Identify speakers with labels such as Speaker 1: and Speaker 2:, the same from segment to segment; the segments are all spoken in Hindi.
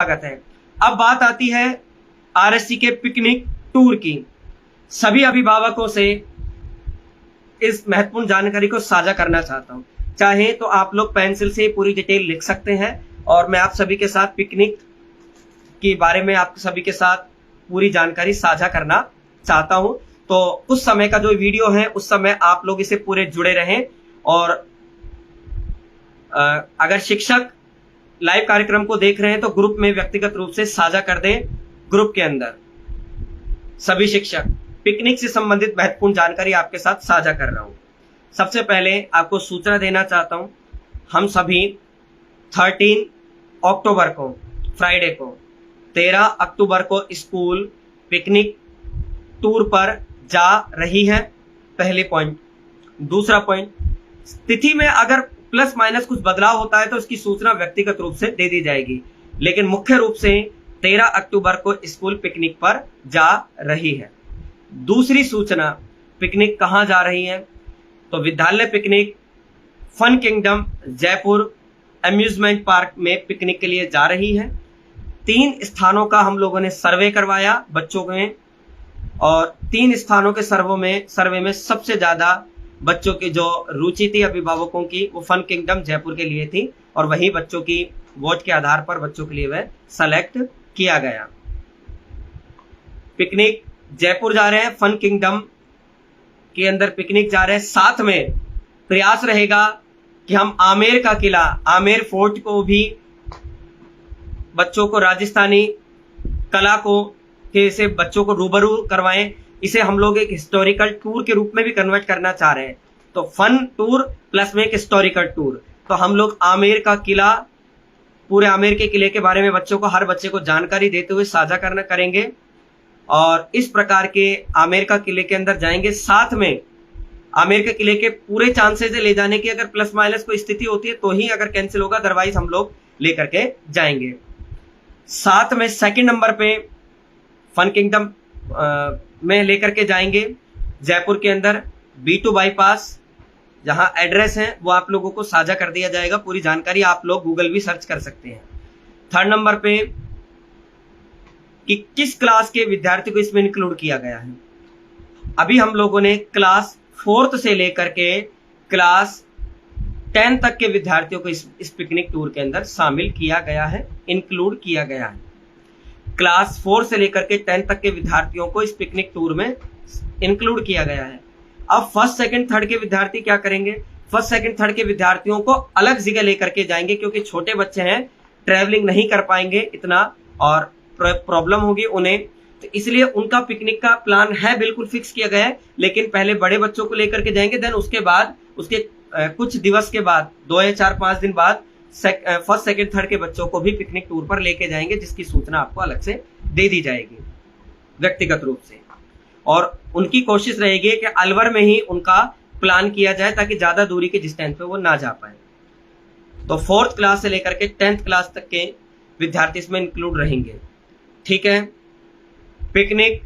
Speaker 1: स्वागत है। अब बात आती है आरएससी के पिकनिक टूर की। सभी अभिभावकों से इस महत्वपूर्ण जानकारी को साझा करना चाहता हूं। चाहे तो आप लोग पेंसिल से पूरी डिटेल लिख सकते हैं और मैं आप सभी के साथ पिकनिक के बारे में आप सभी के साथ पूरी जानकारी साझा करना चाहता हूं। तो उस समय का जो वीडियो है उस समय आप लोग इसे पूरे जुड़े रहें और अगर शिक्षक लाइव कार्यक्रम को देख रहे हैं तो ग्रुप में व्यक्तिगत रूप से साझा कर दें। ग्रुप के अंदर सभी शिक्षक पिकनिक से संबंधित महत्वपूर्ण जानकारी आपके साथ साझा कर रहा हूं। सबसे पहले आपको सूचना देना चाहता हूं, हम सभी 13 अक्टूबर को फ्राइडे को 13 अक्टूबर को स्कूल पिकनिक टूर पर जा रही है। पहले पॉइंट। दूसरा पॉइंट, तिथि में अगर प्लस माइनस कुछ बदलाव होता है तो इसकी सूचना व्यक्तिगत रूप से दे दी जाएगी, लेकिन मुख्य रूप से 13 अक्टूबर को स्कूल पिकनिक पर जा रही है। दूसरी सूचना, पिकनिक कहां जा रही है तो विद्यालय picnic fun kingdom Jaipur amusement park में पिकनिक के लिए जा रही है। 3 स्थानों का हम लोगों ने सर्वे करवाया बच्चों में और 3 स्थानों के सर्वे में सबसे ज्यादा बच्चों की जो रुचि थी अभिभावकों की वो फन किंगडम जयपुर के लिए थी और वही बच्चों की वोट के आधार पर बच्चों के लिए वह सेलेक्ट किया गया। पिकनिक जयपुर जा रहे हैं, फन किंगडम के अंदर पिकनिक जा रहे हैं। साथ में प्रयास रहेगा कि हम आमेर का किला, आमेर फोर्ट को भी बच्चों को राजस्थानी कला को के से बच्चों को रूबरू करवाएं। इसे हम लोग एक हिस्टोरिकल टूर के रूप में भी कन्वर्ट करना चाह रहे हैं। तो फन टूर प्लस में एक हिस्टोरिकल टूर। तो हम लोग आमेर का किला, पूरे आमेर के किले के बारे में बच्चों को, हर बच्चे को जानकारी देते हुए साझा करेंगे और इस प्रकार के आमेर का किले के अंदर जाएंगे। साथ में आमेर के किले के पूरे चांसेस ले जाने की अगर प्लस माइनस कोई स्थिति होती है तो ही अगर कैंसिल होगा, अदरवाइज हम लोग लेकर के जाएंगे। साथ में सेकंड नंबर पे फन किंगडम में लेकर के जाएंगे जयपुर के अंदर B2 बाईपास, जहां एड्रेस है वो आप लोगों को साझा कर दिया जाएगा। पूरी जानकारी आप लोग गूगल भी सर्च कर सकते हैं। थर्ड नंबर पे कि किस क्लास के विद्यार्थी को इसमें इंक्लूड किया गया है। अभी हम लोगों ने क्लास 4th से लेकर के क्लास 10 तक के विद्यार्थियों को इस पिकनिक टूर के अंदर शामिल किया गया है, इंक्लूड किया गया है। क्लास 4 से लेकर के 10 तक के विद्यार्थियों को इस पिकनिक टूर में इंक्लूड किया गया है। अब फर्स्ट सेकंड थर्ड के विद्यार्थी क्या करेंगे, फर्स्ट सेकंड थर्ड के विद्यार्थियों को अलग जगह लेकर के जाएंगे क्योंकि छोटे बच्चे हैं, ट्रैवलिंग नहीं कर पाएंगे इतना और प्रॉब्लम होगी उन्हें। तो इसलिए उनका पिकनिक का प्लान है बिल्कुल फिक्स किया गया है, लेकिन पहले बड़े बच्चों को लेकर के जाएंगे, देन उसके बाद उसके कुछ दिवस के बाद 2 या 4-5 दिन बाद फर्स्ट सेकंड थर्ड के बच्चों को भी पिकनिक टूर पर लेके जाएंगे, जिसकी सूचना आपको अलग से दे दी जाएगी व्यक्तिगत रूप से। और उनकी कोशिश रहेगी कि अलवर में ही उनका प्लान किया जाए ताकि ज्यादा दूरी के डिस्टेंस पे वो ना जा पाए। तो 4th क्लास से लेकर के 10th क्लास तक के विद्यार्थी इसमें इंक्लूड रहेंगे। ठीक है। पिकनिक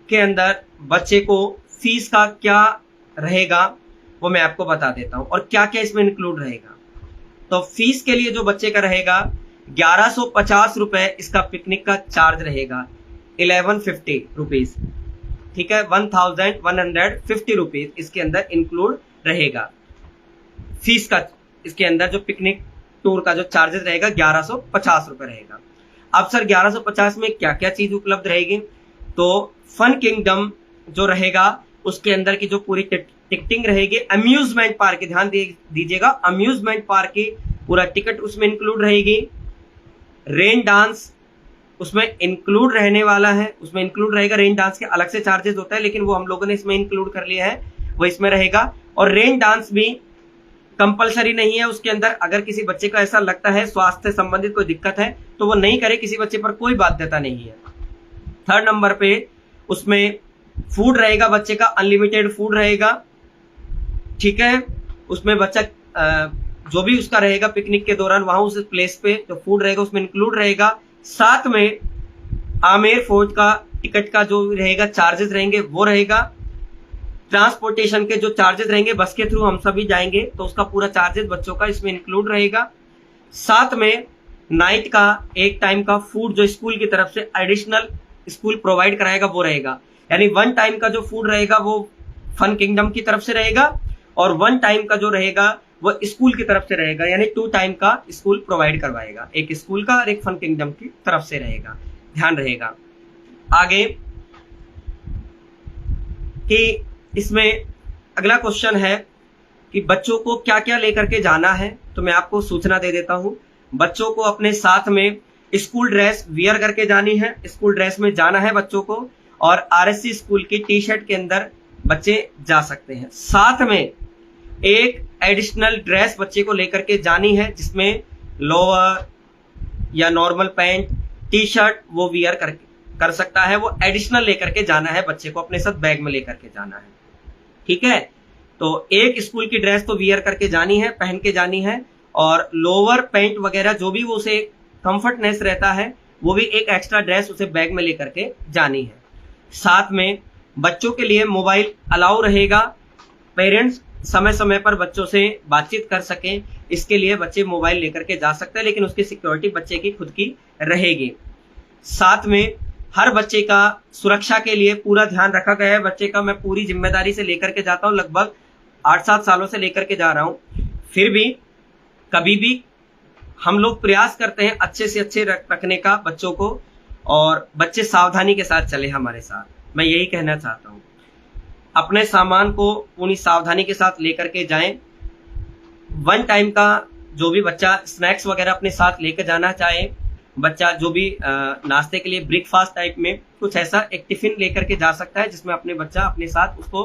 Speaker 1: के अंदर बच्चे को फीस का क्या रहेगा वो मैं आपको बता देता हूं और क्या क्या इसमें इंक्लूड रहेगा। तो फीस के लिए जो बच्चे का रहेगा 1150 रुपए इसका पिकनिक का चार्ज रहेगा, 1150 रुपीज। ठीक है, 1150 रुपीज इसके अंदर इंक्लूड रहेगा फीस का। इसके अंदर जो पिकनिक टूर का जो चार्जेस रहेगा 1150 रुपए रहेगा। अब सर 1150 में क्या क्या चीज उपलब्ध रहेगी, तो फन किंगडम जो रहेगा उसके अंदर की जो पूरी टिकटिंग रहेगी, अम्यूजमेंट पार्क की ध्यान दीजिएगा, अम्यूजमेंट पार्क की पूरा टिकट उसमें इंक्लूड रहेगी। रेन डांस उसमें इंक्लूड रहने वाला है, उसमें इंक्लूड रहेगा। रेन डांस के अलग से चार्जेस होता है लेकिन वो हम लोगों ने इसमें इंक्लूड कर लिया है, वो इसमें रहेगा। और रेन डांस भी कंपलसरी नहीं है उसके अंदर। अगर किसी बच्चे को ऐसा लगता है स्वास्थ्य संबंधित कोई दिक्कत है तो वो नहीं करे, किसी बच्चे पर कोई बाध्यता नहीं है। थर्ड नंबर पे उसमें फूड रहेगा, बच्चे का अनलिमिटेड फूड रहेगा। ठीक है, उसमें बच्चा जो भी उसका रहेगा पिकनिक के दौरान वहां उस प्लेस पे जो फूड रहेगा उसमें इंक्लूड रहेगा। साथ में आमेर फोर्ट का टिकट का जो रहेगा चार्जेस रहेंगे वो रहेगा। ट्रांसपोर्टेशन के जो चार्जेस रहेंगे, बस के थ्रू हम सभी जाएंगे तो उसका पूरा चार्जेस बच्चों का इसमें इंक्लूड रहेगा। साथ में नाइट का एक टाइम का फूड जो स्कूल की तरफ से एडिशनल स्कूल प्रोवाइड कराएगा वो रहेगा, यानी 1 टाइम का जो फूड रहेगा वो फन किंगडम की तरफ से रहेगा, और 1 टाइम का जो रहेगा वो स्कूल की तरफ से रहेगा, यानी 2 टाइम का स्कूल प्रोवाइड करवाएगा, एक स्कूल का और एक फन किंगडम की तरफ से रहेगा, ध्यान रहेगा। आगे कि इसमें अगला क्वेश्चन है कि बच्चों को क्या क्या लेकर के जाना है, तो मैं आपको सूचना दे देता हूं। बच्चों को अपने साथ में स्कूल ड्रेस वियर करके जानी है, स्कूल ड्रेस में जाना है बच्चों को, और आरएससी स्कूल की टी शर्ट के अंदर बच्चे जा सकते हैं। साथ में एक एडिशनल ड्रेस बच्चे को लेकर के जानी है जिसमें लोअर या नॉर्मल पैंट, टी शर्ट वो वियर कर सकता है, वो एडिशनल लेकर के जाना है बच्चे को, अपने साथ बैग में लेकर के जाना है, ठीक है। तो एक स्कूल की ड्रेस तो वियर करके जानी है, पहन के जानी है, और लोअर पैंट वगैरह जो भी वो उसे कंफर्टनेस रहता है वो भी एक एक्स्ट्रा ड्रेस उसे बैग में लेकर के जानी है। साथ में बच्चों के लिए मोबाइल अलाउ रहेगा, पेरेंट्स समय समय पर बच्चों से बातचीत कर सकें इसके लिए बच्चे मोबाइल लेकर के जा सकते हैं, लेकिन उसकी सिक्योरिटी बच्चे की खुद की रहेगी। साथ में हर बच्चे का सुरक्षा के लिए पूरा ध्यान रखा गया है, बच्चे का मैं पूरी जिम्मेदारी से लेकर के जाता हूं, लगभग 8-7 सालों से लेकर के जा रहा हूं। फिर भी कभी भी हम लोग प्रयास करते हैं अच्छे से अच्छे रखने का बच्चों को, और बच्चे सावधानी के साथ चले हमारे साथ, मैं यही कहना चाहता हूं। अपने सामान को पूरी सावधानी के साथ लेकर के जाएं। 1 टाइम का जो भी बच्चा स्नैक्स वगैरह अपने साथ लेकर जाना चाहे, बच्चा जो भी नाश्ते के लिए ब्रेकफास्ट टाइप में कुछ ऐसा एक टिफिन लेकर के जा सकता है जिसमें अपने बच्चा अपने साथ उसको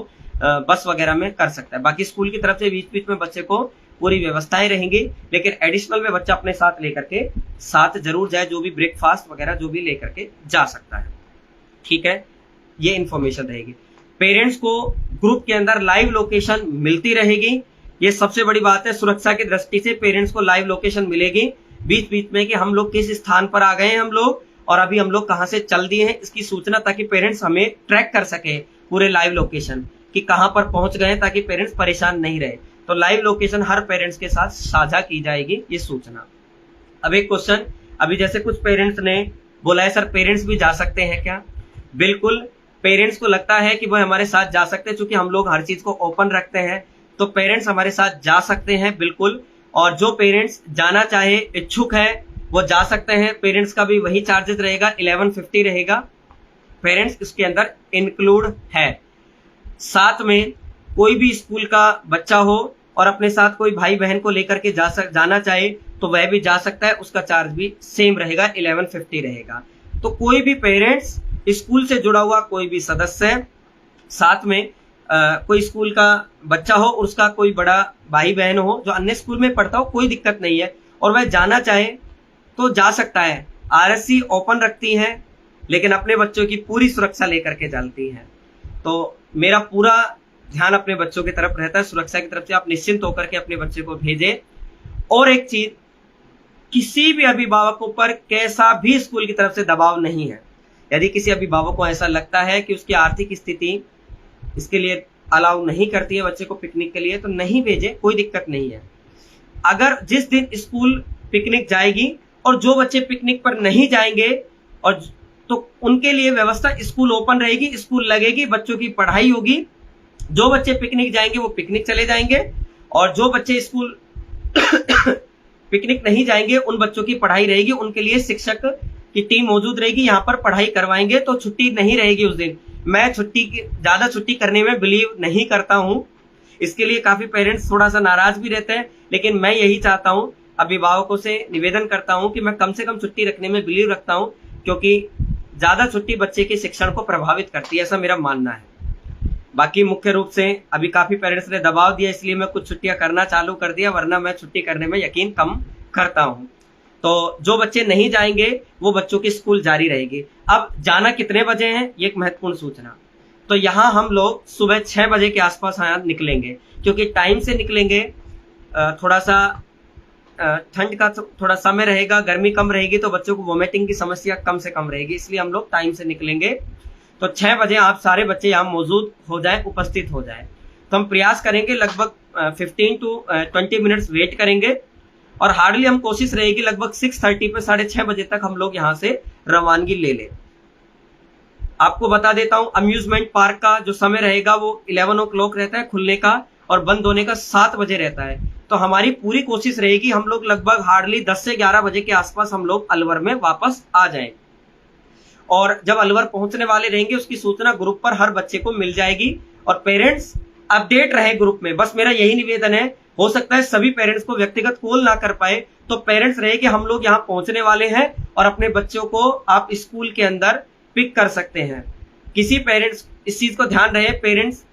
Speaker 1: बस वगैरह में कर सकता है। बाकी स्कूल की तरफ से बीच बीच में बच्चे को पूरी व्यवस्थाएं रहेंगी, लेकिन एडिशनल में बच्चा अपने साथ लेकर के साथ जरूर जाए, जो भी ब्रेकफास्ट वगैरह जो भी लेकर के जा सकता है, ठीक है। ये इंफॉर्मेशन रहेगी। पेरेंट्स को ग्रुप के अंदर लाइव लोकेशन मिलती रहेगी, ये सबसे बड़ी बात है। सुरक्षा की दृष्टि से पेरेंट्स को लाइव लोकेशन मिलेगी बीच बीच में कि हम लोग किस स्थान पर आ गए हैं हम लोग, और अभी हम लोग कहां से चल दिए हैं, इसकी सूचना, ताकि पेरेंट्स हमें ट्रैक कर सके पूरे लाइव लोकेशन कि कहां पर पहुंच गए, ताकि पेरेंट्स परेशान नहीं रहे। तो लाइव लोकेशन हर पेरेंट्स के साथ साझा की जाएगी ये सूचना। अब एक क्वेश्चन, अभी जैसे कुछ पेरेंट्स ने बोला है सर पेरेंट्स भी जा सकते हैं क्या? बिल्कुल, पेरेंट्स को लगता है कि वो हमारे साथ जा सकते हैं, क्योंकि हम लोग हर चीज को ओपन रखते हैं, तो पेरेंट्स हमारे साथ जा सकते हैं बिल्कुल। और जो पेरेंट्स जाना चाहे, इच्छुक है, वो जा सकते हैं। पेरेंट्स का भी वही चार्जेस रहेगा, 1150 रहेगा, पेरेंट्स इसके अंदर इंक्लूड है। साथ में कोई भी स्कूल का बच्चा हो और अपने साथ कोई भाई बहन को लेकर के जाना चाहे तो वह भी जा सकता है, उसका चार्ज भी सेम रहेगा, 1150 रहेगा। तो कोई भी पेरेंट्स, स्कूल से जुड़ा हुआ कोई भी सदस्य, साथ में कोई स्कूल का बच्चा हो और उसका कोई बड़ा भाई बहन हो जो अन्य स्कूल में पढ़ता हो, कोई दिक्कत नहीं है, और वह जाना चाहे तो जा सकता है। आरएससी ओपन रखती है, लेकिन अपने बच्चों की पूरी सुरक्षा लेकर के चलती है। तो मेरा पूरा ध्यान अपने बच्चों की तरफ रहता है, सुरक्षा की तरफ से आप निश्चिंत होकर के अपने बच्चे को भेजें। और एक चीज, किसी भी अभिभावकों पर कैसा भी स्कूल की तरफ से दबाव नहीं है। यदि किसी अभिभावक को ऐसा लगता है कि उसकी आर्थिक स्थिति इसके लिए अलाउ नहीं करती है बच्चे को पिकनिक के लिए, तो नहीं भेजे, कोई दिक्कत नहीं है। अगर जिस दिन स्कूल पिकनिक जाएगी और जो बच्चे पिकनिक पर नहीं जाएंगे, और तो उनके लिए व्यवस्था, स्कूल ओपन रहेगी, स्कूल लगेगी, बच्चों की पढ़ाई होगी। जो बच्चे पिकनिक जाएंगे वो पिकनिक चले जाएंगे, और जो बच्चे स्कूल पिकनिक नहीं जाएंगे उन बच्चों की पढ़ाई रहेगी, उनके लिए शिक्षक की टीम मौजूद रहेगी, यहाँ पर पढ़ाई करवाएंगे। तो छुट्टी नहीं रहेगी उस दिन। मैं ज्यादा छुट्टी करने में बिलीव नहीं करता हूँ, इसके लिए काफी पेरेंट्स थोड़ा सा नाराज भी रहते हैं, लेकिन मैं यही चाहता हूँ, अभिभावकों से निवेदन करता हूँ कि मैं कम से कम छुट्टी रखने में बिलीव रखता हूँ, क्योंकि ज्यादा छुट्टी बच्चे के शिक्षण को प्रभावित करती है, ऐसा मेरा मानना है। बाकी मुख्य रूप से अभी काफी पेरेंट्स ने दबाव दिया, इसलिए मैं कुछ छुट्टियां करना चालू कर दिया, वरना मैं छुट्टी करने में यकीन कम करता हूं। तो जो बच्चे नहीं जाएंगे वो बच्चों की स्कूल जारी रहेगी। अब जाना कितने बजे है, ये एक महत्वपूर्ण सूचना। तो यहाँ हम लोग सुबह 6 बजे के आसपास यहाँ निकलेंगे, क्योंकि टाइम से निकलेंगे, थोड़ा सा ठंड का थोड़ा समय रहेगा, गर्मी कम रहेगी, तो बच्चों को वोमिटिंग की समस्या कम से कम रहेगी, इसलिए हम लोग टाइम से निकलेंगे। तो 6 बजे आप सारे बच्चे यहाँ मौजूद हो जाएं, उपस्थित हो जाएं। तो हम प्रयास करेंगे, लगभग 15 to 20 मिनट्स वेट करेंगे, और हार्डली हम कोशिश रहेगी लगभग 6:30 पे 6:30 बजे तक हम लोग यहाँ से रवानगी ले लें। आपको बता देता हूं अम्यूजमेंट पार्क का जो समय रहेगा वो 11 o'clock रहता है खुलने का और बंद होने का 7 बजे रहता है। तो हमारी पूरी कोशिश रहेगी हम लोग लगभग हार्डली 10 से 11 बजे के आसपास हम लोग अलवर में वापस आ जाएं। और जब अलवर पहुंचने वाले रहेंगे उसकी सूचना ग्रुप पर हर बच्चे को मिल जाएगी और पेरेंट्स अपडेट रहे ग्रुप में। बस मेरा यही निवेदन है, हो सकता है सभी पेरेंट्स को व्यक्तिगत कॉल ना कर पाए, तो पेरेंट्स रहे कि हम लोग यहाँ पहुंचने वाले हैं और अपने बच्चों को आप स्कूल के अंदर पिक कर सकते हैं। किसी पेरेंट्स इस चीज को ध्यान रहे, पेरेंट्स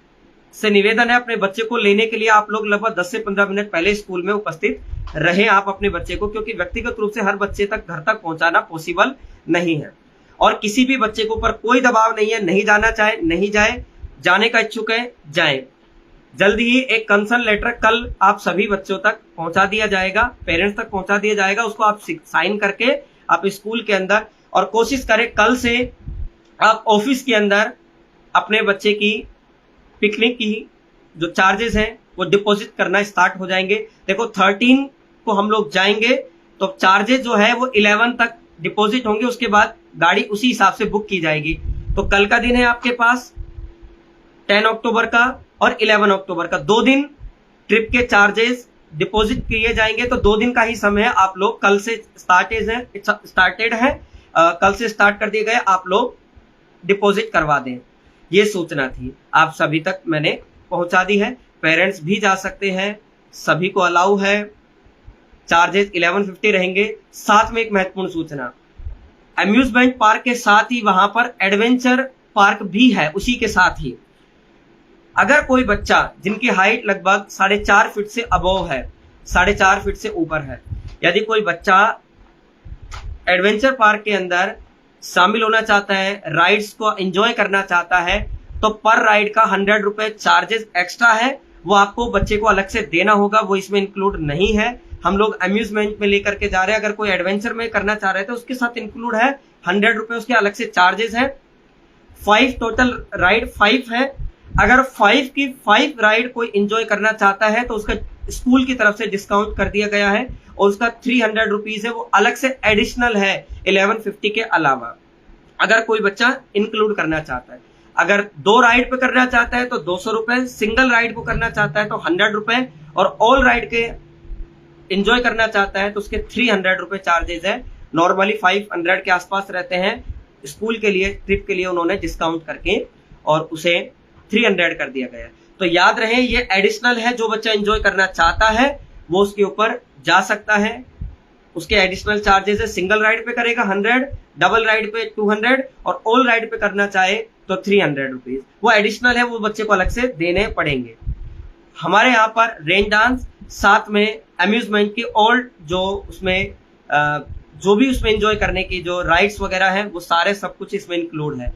Speaker 1: से निवेदन है अपने बच्चे को लेने के लिए आप लोग लगभग 10 से 15 मिनट पहले स्कूल में उपस्थित रहे आप अपने बच्चे को, क्योंकि व्यक्तिगत रूप से हर बच्चे तक घर तक पहुंचाना पॉसिबल नहीं है। और किसी भी बच्चे के ऊपर कोई दबाव नहीं है, नहीं जाना चाहे नहीं जाए, जाने का इच्छुक है जाए। जल्दी ही एक कंसर्न लेटर कल आप सभी बच्चों तक पहुंचा दिया जाएगा, पेरेंट्स तक पहुंचा दिया जाएगा, उसको आप साइन करके आप स्कूल के अंदर, और कोशिश करें कल से आप ऑफिस के अंदर अपने बच्चे की पिकनिक की जो चार्जेस हैं वो डिपॉजिट करना स्टार्ट हो जाएंगे। देखो 13 को हम लोग जाएंगे तो चार्जेस जो है वो 11 तक डिपॉजिट होंगे, उसके बाद गाड़ी उसी हिसाब से बुक की जाएगी। तो कल का दिन है आपके पास 10 अक्टूबर का और 11 अक्टूबर का, 2 दिन ट्रिप के चार्जेस डिपॉजिट किए जाएंगे। तो 2 दिन का ही समय है, आप लोग कल से स्टार्टेड है, कल से स्टार्ट कर दिए गए, आप लोग डिपॉजिट करवा दें। ये सूचना थी, आप सभी तक मैंने पहुंचा दी है। पेरेंट्स भी जा सकते हैं, सभी को अलाउ है। चार्जेस 1150 रहेंगे। साथ में एक महत्वपूर्ण सूचना, अम्यूजमेंट पार्क के साथ ही वहां पर एडवेंचर पार्क भी है उसी के साथ ही। अगर कोई बच्चा जिनकी हाइट लगभग 4.5 फीट से अबोव है, 4.5 फीट से ऊपर है, यदि कोई बच्चा एडवेंचर पार्क के अंदर शामिल होना चाहता है, राइड्स को एंजॉय करना चाहता है, तो पर राइड का 100 रुपए चार्जेस एक्स्ट्रा है, वो आपको बच्चे को अलग से देना होगा, वो इसमें इंक्लूड नहीं है। हम लोग अम्यूजमेंट में लेकर के जा रहे हैं, अगर कोई एडवेंचर में करना चाह रहे हैं तो उसके साथ इंक्लूड है, 100 रुपए उसके अलग से चार्जेस है। 5 टोटल राइड 5 है। अगर 5 की 5 राइड कोई एंजॉय करना चाहता है तो उसका स्कूल की तरफ से डिस्काउंट कर दिया गया है और उसका 300 रुपीज है, वो अलग से एडिशनल है 1150 के अलावा, अगर कोई बच्चा इंक्लूड करना चाहता है। अगर 2 राइड पे करना चाहता है तो 200 रुपए, सिंगल राइड को करना चाहता है तो 100 रुपए, और ऑल राइड के एंजॉय करना चाहता है तो उसके 300 रुपए चार्जेस है। नॉर्मली 500 के आसपास रहते हैं, स्कूल के लिए ट्रिप के लिए उन्होंने डिस्काउंट करके और उसे 300 कर दिया गया। तो याद रहे ये एडिशनल है, जो बच्चा एंजॉय करना चाहता है वो उसके ऊपर जा सकता है। उसके एडिशनल चार्जेस है, सिंगल राइड पे करेगा 100, डबल राइड पे 200 और ऑल राइड पे करना चाहे तो 300 रुपीज, वो एडिशनल है, वो बच्चे को अलग से देने पड़ेंगे। हमारे यहाँ पर रेन डांस, साथ में अम्यूजमेंट की ऑल जो उसमें जो भी उसमें एंजॉय करने की जो राइड्स वगैरह है वो सारे सब कुछ इसमें इंक्लूड है।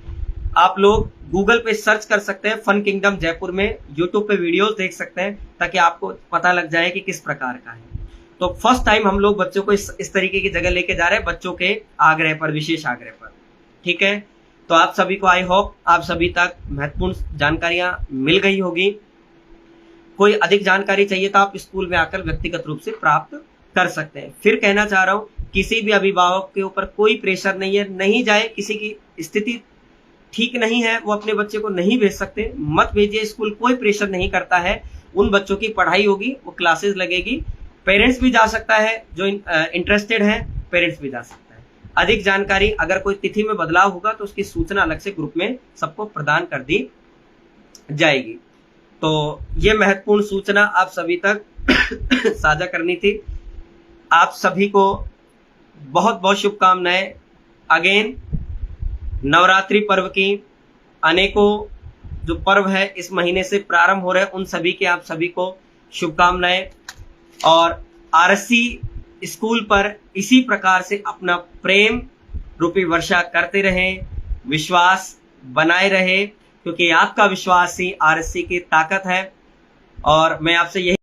Speaker 1: आप लोग गूगल पे सर्च कर सकते हैं फन किंगडम जयपुर में, यूट्यूब पे वीडियोस देख सकते हैं ताकि आपको पता लग जाए कि किस प्रकार का है। तो फर्स्ट टाइम हम लोग बच्चों को इस तरीके की जगह लेके जा रहे हैं, बच्चों के आग्रह पर, विशेष आग्रह पर। ठीक है, तो आप सभी को आई होप आप सभी तक महत्वपूर्ण जानकारियां मिल गई होगी। कोई अधिक जानकारी चाहिए तो आप स्कूल में आकर व्यक्तिगत रूप से प्राप्त कर सकते हैं। फिर कहना चाह रहा हूं, किसी भी अभिभावक के ऊपर कोई प्रेशर नहीं है, नहीं जाए, किसी की स्थिति ठीक नहीं है वो अपने बच्चे को नहीं भेज सकते, मत भेजिए। स्कूल कोई प्रेशर नहीं करता है, उन बच्चों की पढ़ाई होगी, वो क्लासेस लगेगी। पेरेंट्स भी जा सकता है, जो इंटरेस्टेड है पेरेंट्स भी जा सकता है। अधिक जानकारी अगर कोई तिथि में बदलाव होगा तो उसकी सूचना अलग से ग्रुप में सबको प्रदान कर दी जाएगी। तो ये महत्वपूर्ण सूचना आप सभी तक साझा करनी थी। आप सभी को बहुत बहुत शुभकामनाएं। अगेन नवरात्रि पर्व की अनेकों जो पर्व है इस महीने से प्रारंभ हो रहे हैं, उन सभी के आप सभी को शुभकामनाएं। और आरएससी स्कूल पर इसी प्रकार से अपना प्रेम रूपी वर्षा करते रहें, विश्वास बनाए रहे, क्योंकि आपका विश्वास ही आरएससी की ताकत है। और मैं आपसे यही